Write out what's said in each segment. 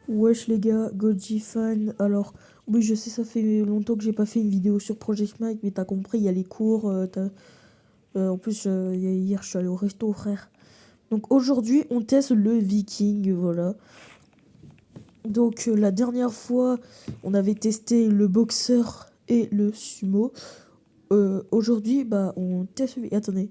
Wesh les gars, Fan. Alors, oui, je sais, ça fait longtemps que j'ai pas fait une vidéo sur Project Mike, mais t'as compris, il y a les cours. En plus, hier, je suis allé au resto, frère. Donc aujourd'hui, on teste le Viking, voilà. Donc la dernière fois, on avait testé le boxeur et le sumo. Aujourd'hui, bah, on teste. Attendez.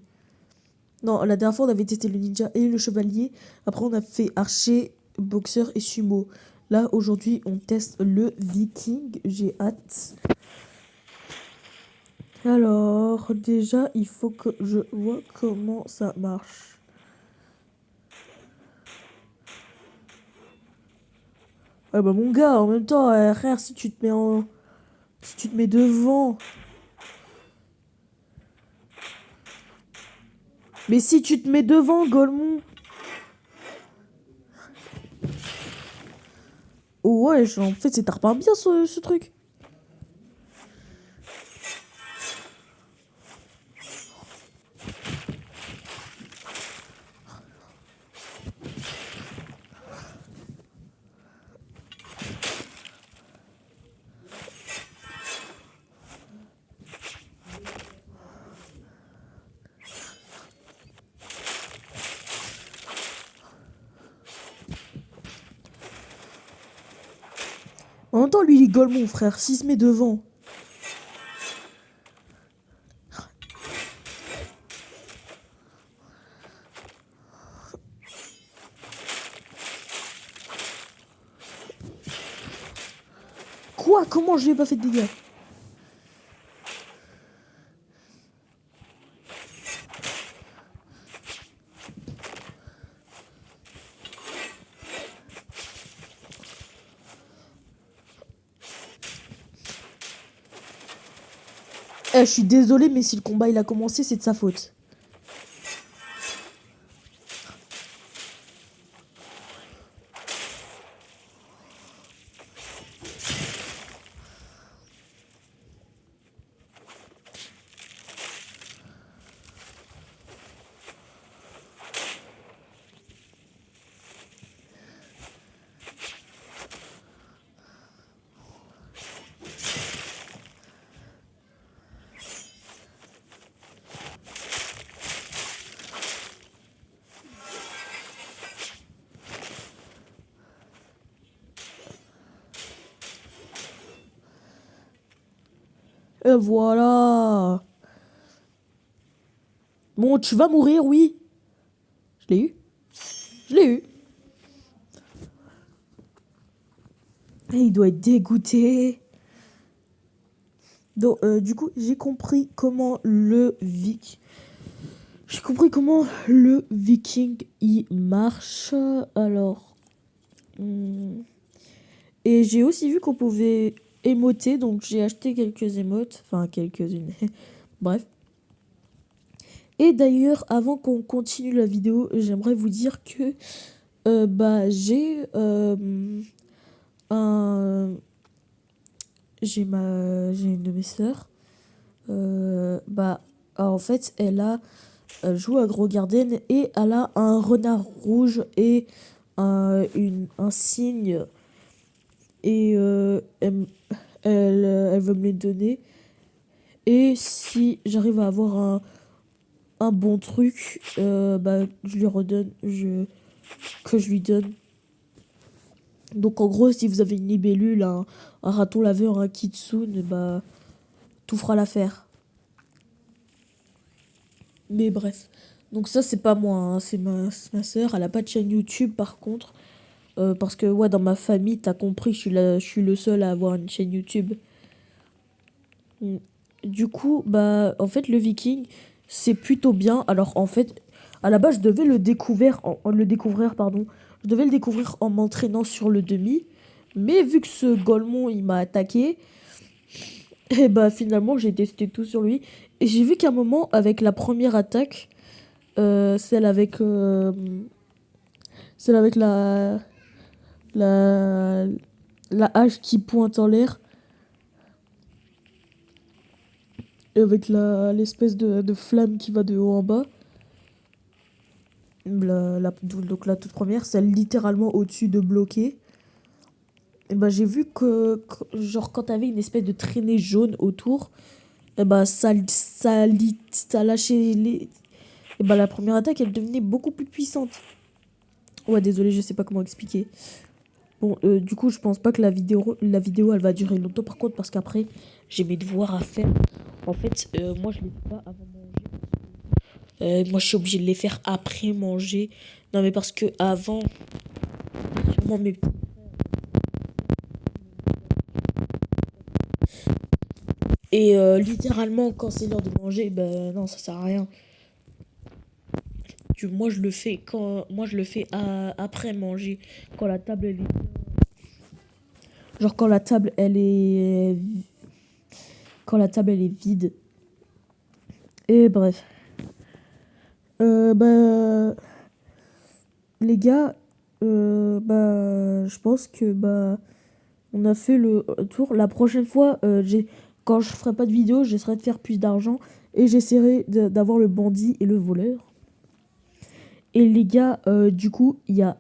Non, la dernière fois, on avait testé le ninja et le chevalier. Après, on a fait archer, boxeur et sumo. Là, aujourd'hui, on teste le viking. J'ai hâte. Alors, déjà, il faut que je vois comment ça marche. Ah bah mon gars, en même temps, frère, si tu te mets en... Si tu te mets devant... Mais si tu te mets devant, Golemon... Oh ouais, en fait, c'est tarpin bien ce truc. En même temps, lui, il est Golemon, frère. S'il se met devant... Quoi? Comment je lui ai pas fait de dégâts? Je suis désolé, mais si le combat il a commencé, c'est de sa faute. Et voilà. Bon, tu vas mourir, oui. Je l'ai eu. Je l'ai eu. Et il doit être dégoûté. Donc, du coup, j'ai compris comment le viking... J'ai compris comment le viking, il marche. Alors... Et j'ai aussi vu qu'on pouvait émoter, donc j'ai acheté quelques émotes. Enfin, quelques-unes. Bref. Et d'ailleurs, avant qu'on continue la vidéo, j'aimerais vous dire que bah un j'ai une de mes sœurs. Bah en fait, elle a joué à Gros Garden et elle a un renard rouge et un cygne et elle veut me les donner. Et si j'arrive à avoir un bon truc, bah je lui redonne, que je lui donne. Donc en gros, si vous avez une libellule, un raton laveur, un kitsune, bah tout fera l'affaire. Mais bref. Donc ça, c'est pas moi, hein, c'est ma sœur. Elle a pas de chaîne YouTube par contre. Parce que ouais, dans ma famille, t'as compris, je suis le seul à avoir une chaîne YouTube. Mm. Du coup, bah en fait, le Viking, c'est plutôt bien. Alors en fait, à la base, je devais le découvrir, pardon. Je devais le découvrir en m'entraînant sur le demi. Mais vu que ce Golemon, il m'a attaqué, et bah finalement, j'ai testé tout sur lui. Et j'ai vu qu'à un moment, avec la première attaque, euh, celle avec, euh, celle avec la, la hache qui pointe en l'air, et avec l'espèce de flamme qui va de haut en bas. Donc la toute première, celle littéralement au-dessus de bloqué. Et bah, j'ai vu genre, quand t'avais une espèce de traînée jaune autour, et bah, ça lâchait les. Et bah, la première attaque, elle devenait beaucoup plus puissante. Ouais, désolé, je sais pas comment expliquer. Bon, du coup, je pense pas que la vidéo, elle va durer longtemps, par contre, parce qu'après, j'ai mes devoirs à faire. En fait, moi, je les fais pas avant manger. Moi, je suis obligée de les faire après manger. Non, mais parce que avant, sûrement mes petits. Et littéralement, quand c'est l'heure de manger, ben non, ça sert à rien. Moi, je le fais après manger, quand la table elle est, genre quand la table elle est vide. Et bref, bah les gars, bah je pense que bah on a fait le tour. La prochaine fois, quand je ferai pas de vidéo, j'essaierai de faire plus d'argent et j'essaierai d'avoir le bandit et le voleur. Et les gars, du coup, il y a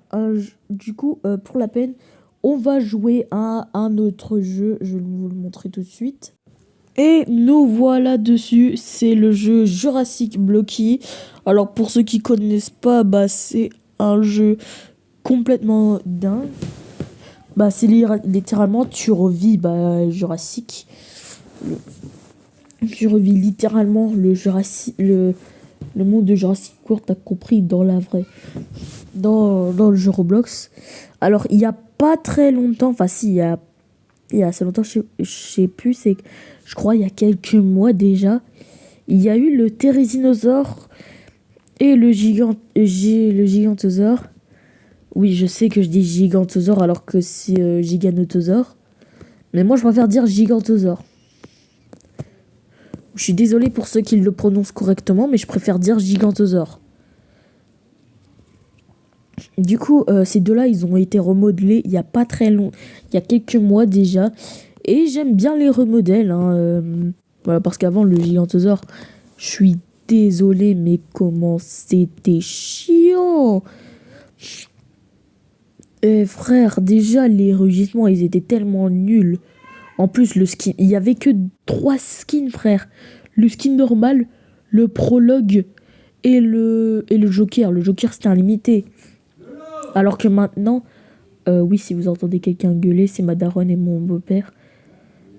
du coup, pour la peine, on va jouer à un autre jeu. Je vais vous le montrer tout de suite. Et nous voilà dessus. C'est le jeu Jurassic Blocky. Alors, pour ceux qui connaissent pas, bah, c'est un jeu complètement dingue. Bah, c'est littéralement, tu revis Jurassic. Tu revis littéralement le monde de Jurassic World, t'as compris, dans la vraie. Dans le jeu Roblox. Alors, il y a pas très longtemps, enfin, si, il y a assez longtemps, je sais plus, je crois, il y a quelques mois déjà, il y a eu le Thérizinosaure et le Gigantosaure. Oui, je sais que je dis Gigantosaure alors que c'est Giganotosaure. Mais moi, je préfère dire Gigantosaure. Je suis désolé pour ceux qui le prononcent correctement, mais je préfère dire Gigantosaure. Du coup, ces deux-là, ils ont été remodelés il y a pas très long, il y a quelques mois déjà. Et j'aime bien les remodèles. Voilà, parce qu'avant, le Gigantosaure, je suis désolé, mais comment c'était chiant! Et frère, déjà, les rugissements, ils étaient tellement nuls. En plus, le skin, il y avait que 3 skins, frère. Le skin normal, le prologue et le Joker. Le Joker, c'était un limité. Alors que maintenant, oui, si vous entendez quelqu'un gueuler, c'est ma daronne et mon beau-père.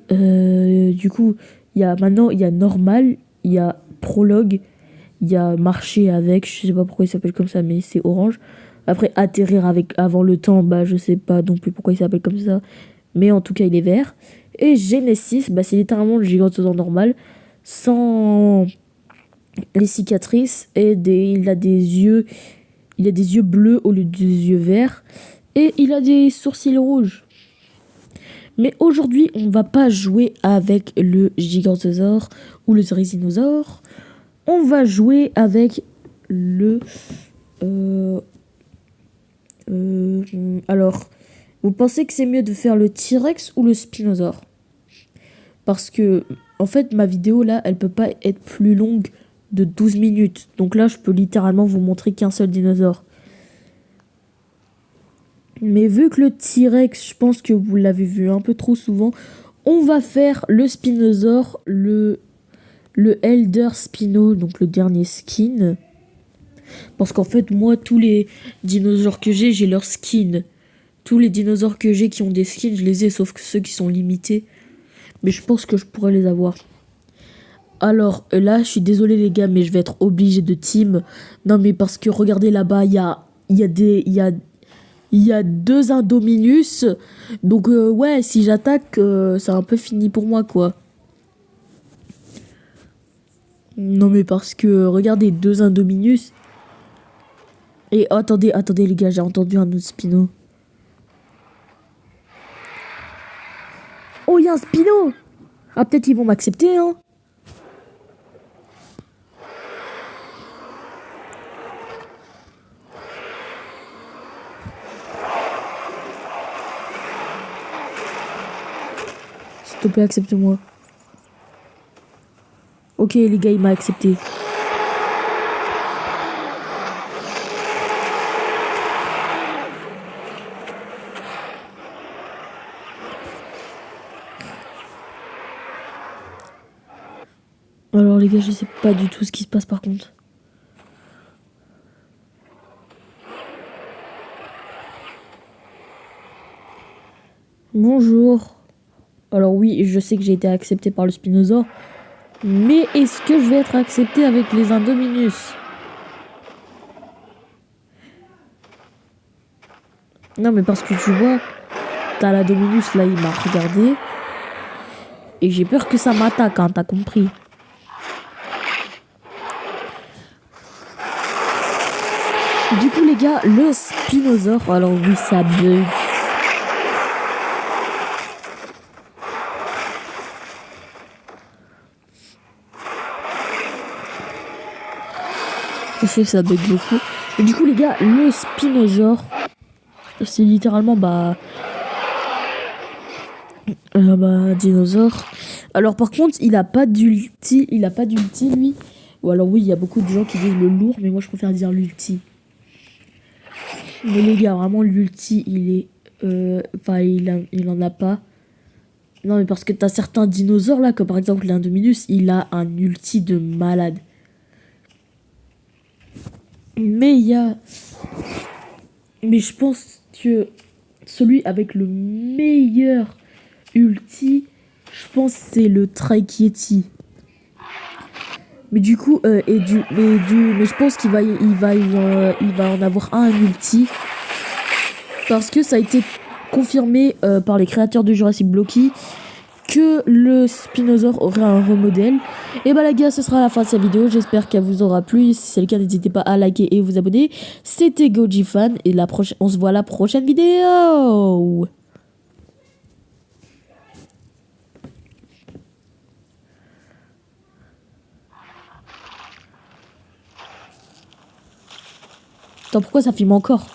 Du coup, maintenant, il y a normal, il y a prologue, il y a marcher avec, je sais pas pourquoi il s'appelle comme ça, mais c'est orange. Après, atterrir avec avant le temps, bah je sais pas non plus pourquoi il s'appelle comme ça, mais en tout cas, il est vert. Et Genesis, bah c'est littéralement le Gigantosaure normal, sans les cicatrices, et il a des yeux bleus au lieu des yeux verts, et il a des sourcils rouges. Mais aujourd'hui, on va pas jouer avec le Gigantosaure ou le Thérizinosaure. On va jouer avec le... alors, vous pensez que c'est mieux de faire le T-Rex ou le Spinosaure? Parce que, en fait, ma vidéo là, elle peut pas être plus longue de 12 minutes. Donc là, je peux littéralement vous montrer qu'un seul dinosaure. Mais vu que le T-Rex, je pense que vous l'avez vu un peu trop souvent, on va faire le Spinosaure, le Elder Spino, donc le dernier skin. Parce qu'en fait, moi, tous les dinosaures que j'ai leur skin. Tous les dinosaures que j'ai qui ont des skins, je les ai, sauf que ceux qui sont limités. Mais je pense que je pourrais les avoir. Alors là, je suis désolé les gars, mais je vais être obligé de team. Non mais parce que regardez là-bas, il y a 2 Indominus. Donc ouais, si j'attaque, c'est un peu fini pour moi quoi. Non mais parce que regardez, 2 Indominus. Et attendez les gars, j'ai entendu un autre Spino. Oh, il y a un Spino! Ah, peut-être ils vont m'accepter, hein. S'il te plaît, accepte-moi. Ok, les gars, il m'a accepté. Alors les gars, je sais pas du tout ce qui se passe par contre. Bonjour. Alors oui, je sais que j'ai été accepté par le Spinosaure. Mais est-ce que je vais être accepté avec les Indominus? Non mais parce que tu vois, t'as la Dominus là, il m'a regardé. Et j'ai peur que ça m'attaque, hein, t'as compris. Du coup les gars, le Spinosaure, alors oui ça bug. Je sais que ça bug beaucoup. Et du coup les gars, le Spinosaure, c'est littéralement dinosaure. Alors par contre, il a pas d'ulti, lui. Ou alors oui, il y a beaucoup de gens qui disent le lourd, mais moi je préfère dire l'ulti. Mais les gars, vraiment l'ulti, il est enfin il en a pas. Non mais parce que t'as certains dinosaures là, comme par exemple l'Indominus, il a un ulti de malade. Mais il y a mais je pense que celui avec le meilleur ulti, je pense c'est le Trike-Yeti. Mais du coup, mais je pense il va en avoir un ulti parce que ça a été confirmé par les créateurs de Jurassic Blocky que le Spinosaure aurait un remodèle. Et bah les gars, ce sera la fin de cette vidéo. J'espère qu'elle vous aura plu. Si c'est le cas, n'hésitez pas à liker et vous abonner. C'était GojiFan et on se voit à la prochaine vidéo. Attends, pourquoi ça filme encore?